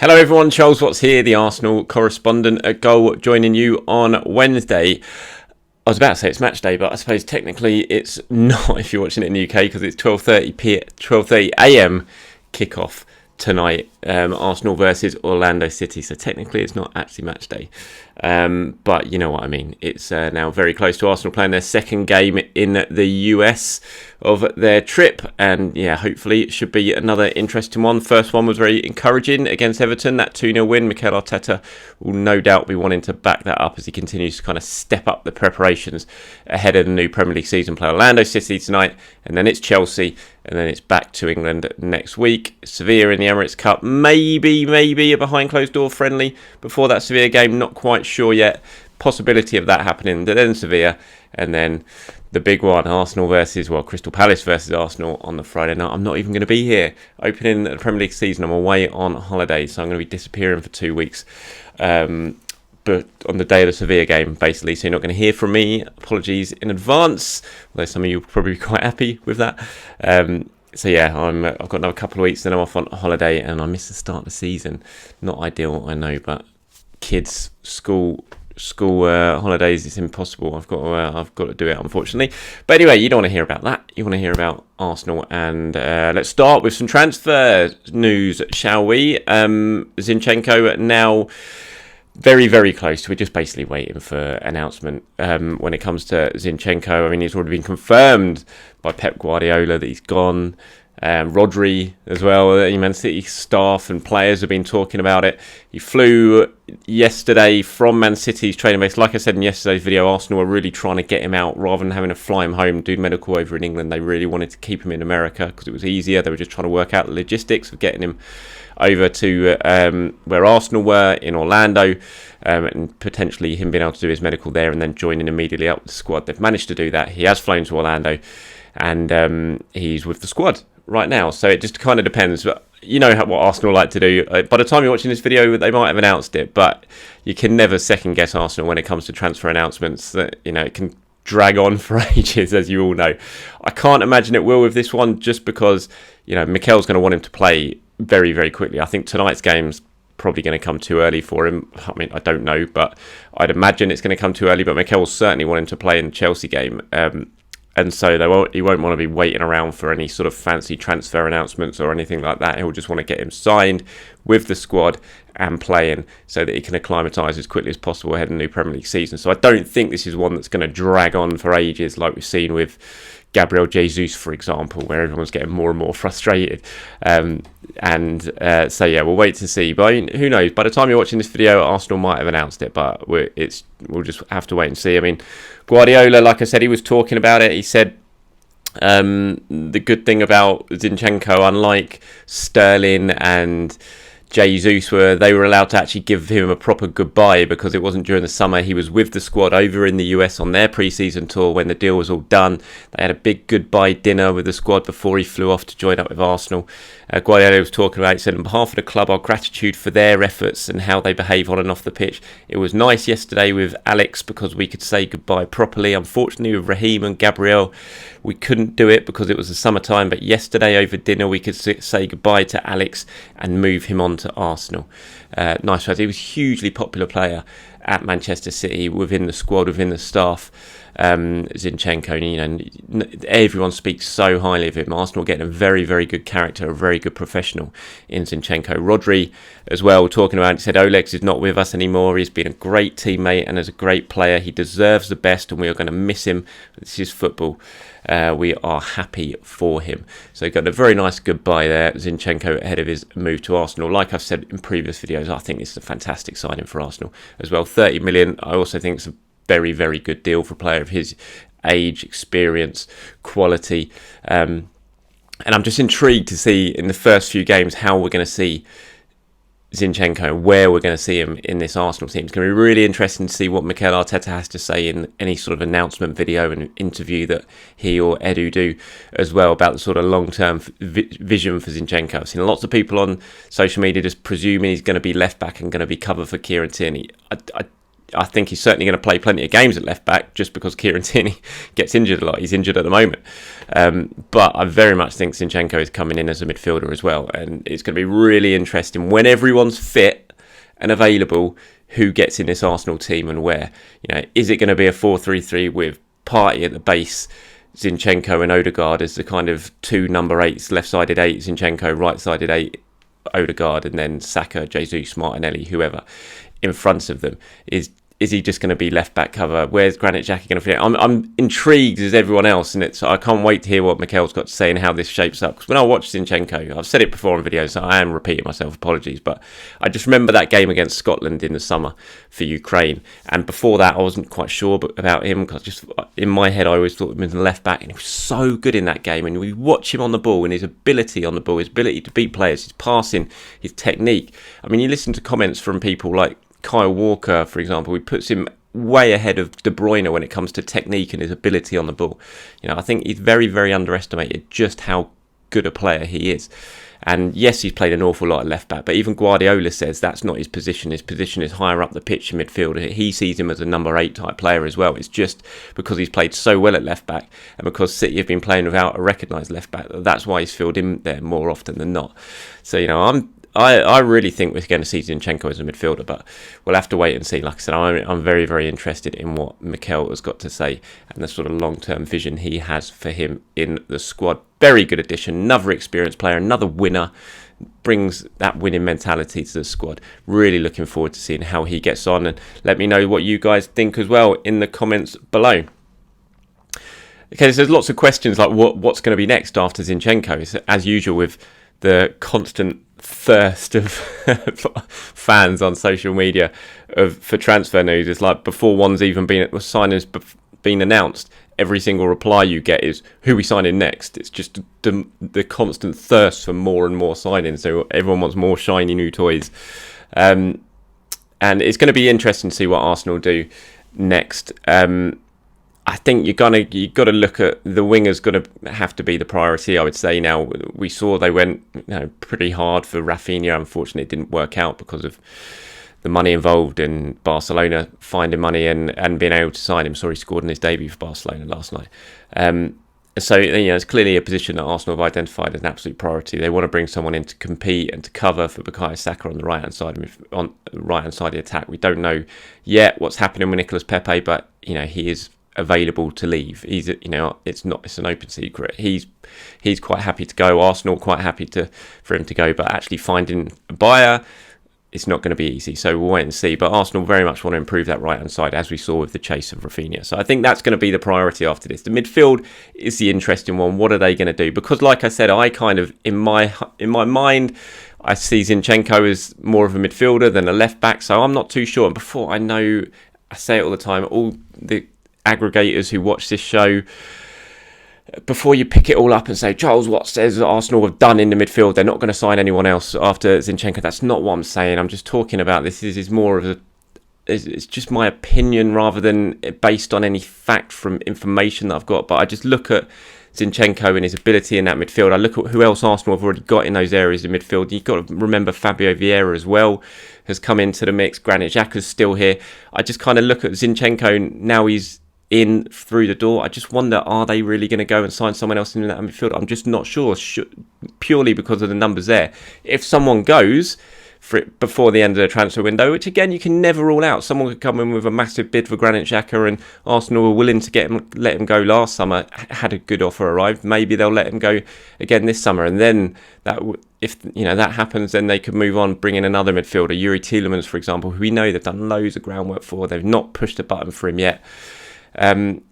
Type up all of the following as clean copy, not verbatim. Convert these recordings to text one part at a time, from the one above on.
Hello everyone, Charles Watts here, the Arsenal correspondent at Goal, joining you on Wednesday. I was about to say it's match day, but I suppose technically it's not if you're watching it in the UK because it's 12:30 a.m. kickoff tonight. Arsenal versus Orlando City, so technically it's not actually match day. But you know what I mean. It's now very close to Arsenal playing their second game in the US of their trip, and yeah, hopefully it should be another interesting one. First one was very encouraging against Everton, that 2-0 win. Mikel Arteta will no doubt be wanting to back that up as he continues to kind of step up the preparations ahead of the new Premier League season. Play Orlando City tonight, and then it's Chelsea, and then it's back to England next week. Sevilla in the Emirates Cup, maybe a behind closed door friendly before that Sevilla game, not quite sure yet. Possibility of that happening, then Sevilla, and then the big one, Crystal Palace versus Arsenal on the Friday night. I'm not even going to be here opening the Premier League season. I'm away on holiday, so I'm going to be disappearing for 2 weeks. But on the day of the Sevilla game, basically, so you're not going to hear from me. Apologies in advance, although some of you will probably be quite happy with that. So yeah, I've got another couple of weeks, then I'm off on holiday, and I miss the start of the season. Not ideal, I know, but kids, school holidays, it's impossible. I've got to do it, unfortunately. But anyway, you don't want to hear about that. You want to hear about Arsenal, and let's start with some transfer news, shall we? Zinchenko now very, very close. We're just basically waiting for announcement when it comes to Zinchenko. I mean, it's already been confirmed by Pep Guardiola that he's gone. Rodri as well, Man City staff and players have been talking about it. He flew yesterday from Man City's training base. Like I said in yesterday's video, Arsenal were really trying to get him out rather than having to fly him home, do medical over in England. They really wanted to keep him in America because it was easier. They were just trying to work out the logistics of getting him over to where Arsenal were in Orlando, and potentially him being able to do his medical there and then joining immediately up with the squad. They've managed to do that. He has flown to Orlando, and he's with the squad right now. So it just kind of depends. But you know what Arsenal like to do. By the time you're watching this video, they might have announced it, but you can never second guess Arsenal when it comes to transfer announcements. That it can drag on for ages, as you all know. I can't imagine it will with this one, just because Mikel's going to want him to play very, very quickly. I think tonight's game's probably going to come too early for him. I mean, I don't know, but I'd imagine it's going to come too early. But Mikel will certainly want him to play in the Chelsea game. And so he won't want to be waiting around for any sort of fancy transfer announcements or anything like that. He'll just want to get him signed with the squad and playing so that he can acclimatise as quickly as possible ahead of the new Premier League season. So I don't think this is one that's going to drag on for ages like we've seen with Gabriel Jesus, for example, where everyone's getting more and more frustrated. So yeah, we'll wait to see. But I mean, who knows? By the time you're watching this video, Arsenal might have announced it, but we'll just have to wait and see. I mean, Guardiola, like I said, he was talking about it. He said the good thing about Zinchenko, unlike Sterling and Jesus, they were allowed to actually give him a proper goodbye because it wasn't during the summer. He was with the squad over in the US on their pre-season tour when the deal was all done. They had a big goodbye dinner with the squad before he flew off to join up with Arsenal. Guardiola was talking about it, said, on behalf of the club, our gratitude for their efforts and how they behave on and off the pitch. It was nice yesterday with Alex because we could say goodbye properly. Unfortunately, with Raheem and Gabriel, we couldn't do it because it was the summertime. But yesterday over dinner, we could say goodbye to Alex and move him on to Arsenal. Nice. He was a hugely popular player at Manchester City, within the squad, within the staff. Zinchenko, everyone speaks so highly of him. Arsenal getting a very, very good character, a very good professional in Zinchenko. Rodri as well, talking about it, said Olex is not with us anymore. He's been a great teammate and as a great player. He deserves the best and we are going to miss him. This is football. We are happy for him. So he got a very nice goodbye there, Zinchenko, ahead of his move to Arsenal. Like I've said in previous videos, I think this is a fantastic signing for Arsenal as well. 30 million, I also think it's a very, very good deal for a player of his age, experience, quality. And I'm just intrigued to see in the first few games how we're going to see Zinchenko, where we're going to see him in this Arsenal team. It's going to be really interesting to see what Mikel Arteta has to say in any sort of announcement video and interview that he or Edu do as well about the sort of long-term vision for Zinchenko. I've seen lots of people on social media just presuming he's going to be left back and going to be cover for Kieran Tierney. I think he's certainly going to play plenty of games at left back, just because Kieran Tierney gets injured a lot. He's injured at the moment. But I very much think Zinchenko is coming in as a midfielder as well. And it's going to be really interesting when everyone's fit and available, who gets in this Arsenal team and where. Is it going to be a 4-3-3 with Partey at the base, Zinchenko and Odegaard as the kind of two number 8s, left-sided 8, Zinchenko, right-sided 8, Odegaard, and then Saka, Jesus, Martinelli, whoever in front of them? Is he just going to be left back cover? Where's Granit Xhaka going to fit? I'm intrigued as everyone else, and I can't wait to hear what Mikel's got to say and how this shapes up. Because when I watched Zinchenko, I've said it before on videos, so I am repeating myself, apologies, but I just remember that game against Scotland in the summer for Ukraine, and before that I wasn't quite sure about him, because just in my head I always thought him as a left back, and he was so good in that game. And we watch him on the ball and his ability on the ball, his ability to beat players, his passing, his technique. I mean, you listen to comments from people like Kyle Walker, for example, he puts him way ahead of De Bruyne when it comes to technique and his ability on the ball. I think he's very, very underestimated just how good a player he is. And yes, he's played an awful lot at left back, but even Guardiola says that's not his position. His position is higher up the pitch in midfield. He sees him as a number 8 type player as well. It's just because he's played so well at left back, and because City have been playing without a recognised left back, that's why he's filled in there more often than not. So, I really think we're going to see Zinchenko as a midfielder, but we'll have to wait and see. Like I said, I'm very, very interested in what Mikel has got to say and the sort of long-term vision he has for him in the squad. Very good addition, another experienced player, another winner, brings that winning mentality to the squad. Really looking forward to seeing how he gets on, and let me know what you guys think as well in the comments below. Okay, so there's lots of questions like what's going to be next after Zinchenko. It's, as usual, with the constant thirst of fans on social media for transfer news. It's like before one's even been signings been announced, every single reply you get is who we signing next. It's just the constant thirst for more and more signings. So everyone wants more shiny new toys, and it's going to be interesting to see what Arsenal do next. I think you got to look at the wingers. Got to have to be the priority, I would say. Now we saw they went pretty hard for Rafinha. Unfortunately, it didn't work out because of the money involved in Barcelona finding money and being able to sign him. Sorry, he scored in his debut for Barcelona last night. So it's clearly a position that Arsenal have identified as an absolute priority. They want to bring someone in to compete and to cover for Bukayo Saka on the right hand side of the attack. We don't know yet what's happening with Nicolas Pepe, but he is available to leave. It's an open secret. He's quite happy to go. Arsenal quite happy for him to go, but actually finding a buyer, it's not going to be easy. So we'll wait and see. But Arsenal very much want to improve that right hand side, as we saw with the chase of Rafinha. So I think that's going to be the priority after this. The midfield is the interesting one. What are they going to do? Because like I said, I kind of in my mind, I see Zinchenko as more of a midfielder than a left back. So I'm not too sure. And before I say it all the time, all the aggregators who watch this show, before you pick it all up and say Charles Watts says Arsenal have done in the midfield, they're not going to sign anyone else after Zinchenko. That's not what I'm saying. I'm just talking about this is more of it's just my opinion rather than based on any fact from information that I've got. But I just look at Zinchenko and his ability in that midfield. I look at who else Arsenal have already got in those areas of midfield. You've got to remember Fabio Vieira as well has come into the mix. Granit Xhaka's still here. I just kind of look at Zinchenko now. He's in through the door. I just wonder, are they really going to go and sign someone else in that midfield? I'm just not sure, purely because of the numbers there. If someone goes for it before the end of the transfer window, which again you can never rule out, someone could come in with a massive bid for Granit Xhaka, and Arsenal were willing to let him go last summer, had a good offer arrived, maybe they'll let him go again this summer, and then if that happens, then they could move on, bring in another midfielder, Yuri Tielemans for example, who we know they've done loads of groundwork for. They've not pushed a button for him yet. And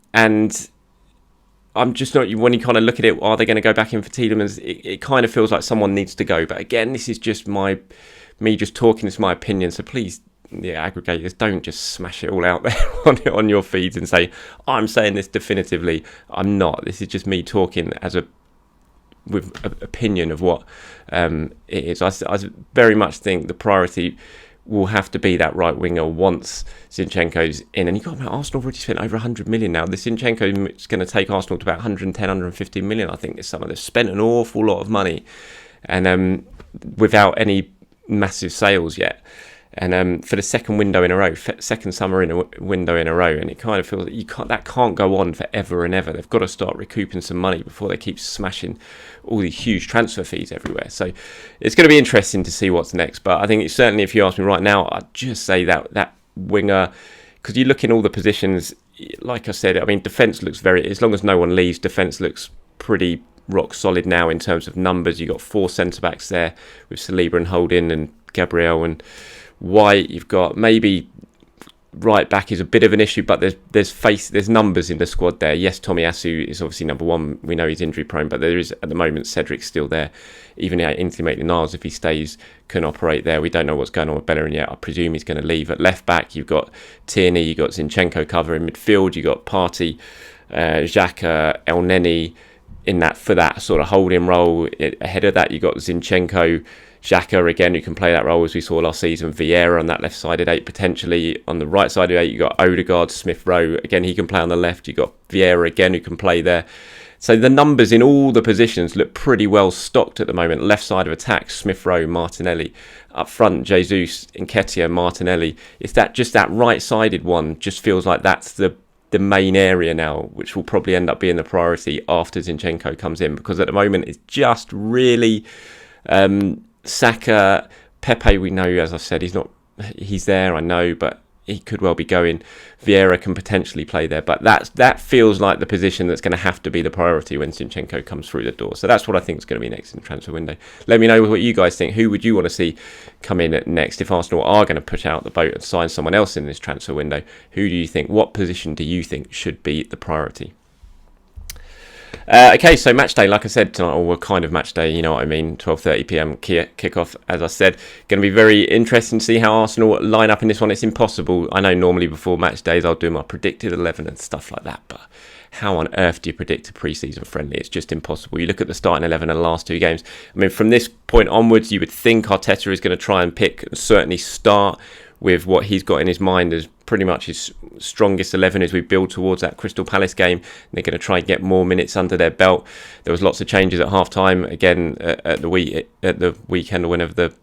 I'm just not, when you kind of look at it, are they going to go back in for Tielemans? It kind of feels like someone needs to go. But again, this is just me just talking. It's my opinion. So please, aggregators, don't just smash it all out there on your feeds and say, I'm saying this definitively. I'm not. This is just me talking with an opinion of what it is. I very much think the priority will have to be that right winger once Zinchenko's in. And you've got to remember, Arsenal already spent over 100 million now. This Zinchenko is going to take Arsenal to about 110, 150 million, I think, this summer. They've spent an awful lot of money and without any massive sales yet. and for the second window in a row, second summer in a window in a row, and it kind of feels that that can't go on forever and ever. They've got to start recouping some money before they keep smashing all these huge transfer fees everywhere. So it's going to be interesting to see what's next. But I think it's certainly, if you ask me right now, I'd just say that winger, because you look in all the positions, like I said, I mean, defence looks as long as no one leaves, defence looks pretty rock solid now in terms of numbers. You've got 4 centre-backs there with Saliba and Holding and Gabriel and White. You've got maybe right back is a bit of an issue, but there's numbers in the squad there. Yes, Tomiyasu is obviously number one. We know he's injury prone, but there is at the moment Cedric's still there. Even Ainsley Maitland-Niles, if he stays, can operate there. We don't know what's going on with Bellerin yet. I presume he's going to leave. At left back, you've got Tierney, you've got Zinchenko covering midfield. You've got Partey, Xhaka, El Neni for that sort of holding role. Ahead of that, you've got Zinchenko, Xhaka again, who can play that role as we saw last season. Vieira on that left side at 8 potentially. On the right side of 8, you've got Odegaard, Smith Rowe. Again, he can play on the left. You've got Vieira again, who can play there. So the numbers in all the positions look pretty well stocked at the moment. Left side of attack, Smith Rowe, Martinelli. Up front, Jesus, Nketiah, Martinelli. It's that right-sided one just feels like that's the main area now, which will probably end up being the priority after Zinchenko comes in, because at the moment it's just really Saka, Pepe. We know, as I've said, he's there, I know, but he could well be going. Vieira can potentially play there, but that feels like the position that's going to have to be the priority when Zinchenko comes through the door. So that's what I think is going to be next in the transfer window. Let me know what you guys think. Who would you want to see come in next if Arsenal are going to push out the boat and sign someone else in this transfer window? Who do you think? What position do you think should be the priority? Okay, so match day, like I said tonight, or kind of match day, you know what I mean, 12:30 p.m. kickoff, as I said. Going to be very interesting to see how Arsenal line up in this one. It's impossible. I know normally before match days I'll do my predicted 11 and stuff like that, but how on earth do you predict a pre-season friendly? It's just impossible. You look at the starting 11 in the last 2 games. I mean, from this point onwards, you would think Arteta is going to try and pick and certainly start with what he's got in his mind as pretty much his strongest 11 as we build towards that Crystal Palace game. They're going to try and get more minutes under their belt. There was lots of changes at half-time, again, at the weekend or whenever the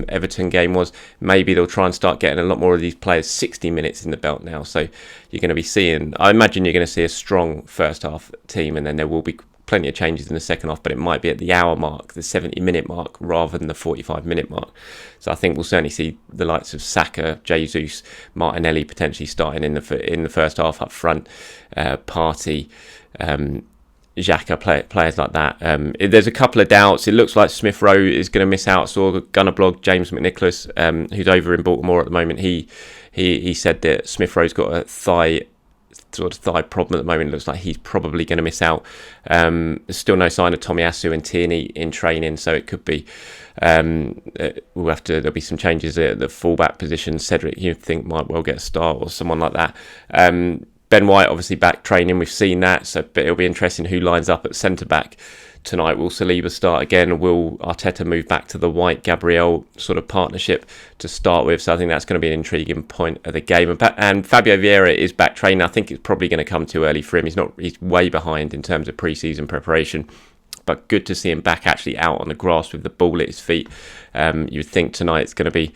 Everton game was. Maybe they'll try and start getting a lot more of these players 60 minutes in the belt now. So you're going to be seeing, I imagine you're going to see a strong first half team, and then there will be plenty of changes in the second half, but it might be at the hour mark, the 70-minute mark, rather than the 45-minute mark. So I think we'll certainly see the likes of Saka, Jesus, Martinelli potentially starting in the first half up front, Partey, Xhaka, players like that. There's a couple of doubts. It looks like Smith Rowe is going to miss out. Saw Gunner blog, James McNicholas, who's over in Baltimore at the moment. He said that Smith Rowe's got a thigh problem at the moment. It looks like he's probably going to miss out. There's still no sign of Tomiyasu and Tierney in training, so it could be there'll be some changes at the fullback position. Cedric, you think, might well get a start, or someone like that. Ben White obviously back training, we've seen that, so but it'll be interesting who lines up at centre back tonight. Will Saliba start again? Will Arteta move back to the White-Gabriel sort of partnership to start with? So I think that's going to be an intriguing point of the game. And Fabio Vieira is back training. I think it's probably going to come too early for him. He's way behind in terms of pre-season preparation. But good to see him back actually out on the grass with the ball at his feet. You'd think tonight's going to be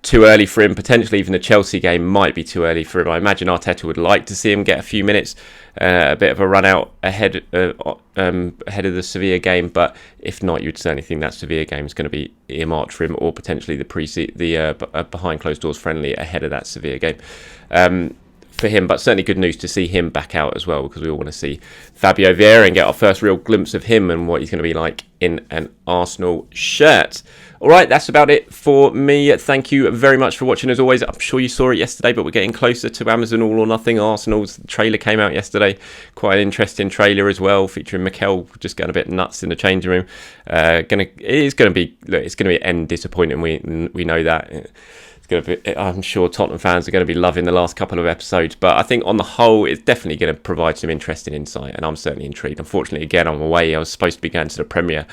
too early for him. Potentially even the Chelsea game might be too early for him. I imagine Arteta would like to see him get a few minutes, a bit of a run out ahead of the Sevilla game. But if not, you'd certainly think that Sevilla game is going to be earmarked for him, or potentially the behind closed doors friendly ahead of that Sevilla game for him. But certainly good news to see him back out as well, because we all want to see Fabio Vieira and get our first real glimpse of him and what he's going to be like in an Arsenal shirt. All right, that's about it for me. Thank you very much for watching. As always, I'm sure you saw it yesterday, but we're getting closer to Amazon All or Nothing. Arsenal's trailer came out yesterday. Quite an interesting trailer as well, featuring Mikel just going a bit nuts in the changing room. It's going to be end disappointing. We know that. I'm sure Tottenham fans are going to be loving the last couple of episodes, but I think on the whole it's definitely going to provide some interesting insight, and I'm certainly intrigued. Unfortunately, again, I'm away. I was supposed to be going to the premiere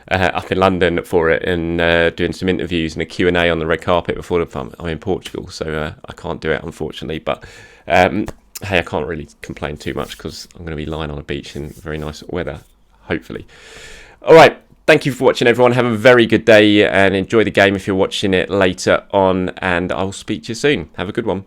up in London for it, and doing some interviews and a Q&A on the red carpet before I'm in Portugal, so I can't do it, unfortunately. But hey, I can't really complain too much because I'm going to be lying on a beach in very nice weather, hopefully. All right. Thank you for watching, everyone. Have a very good day and enjoy the game if you're watching it later on. And I'll speak to you soon. Have a good one.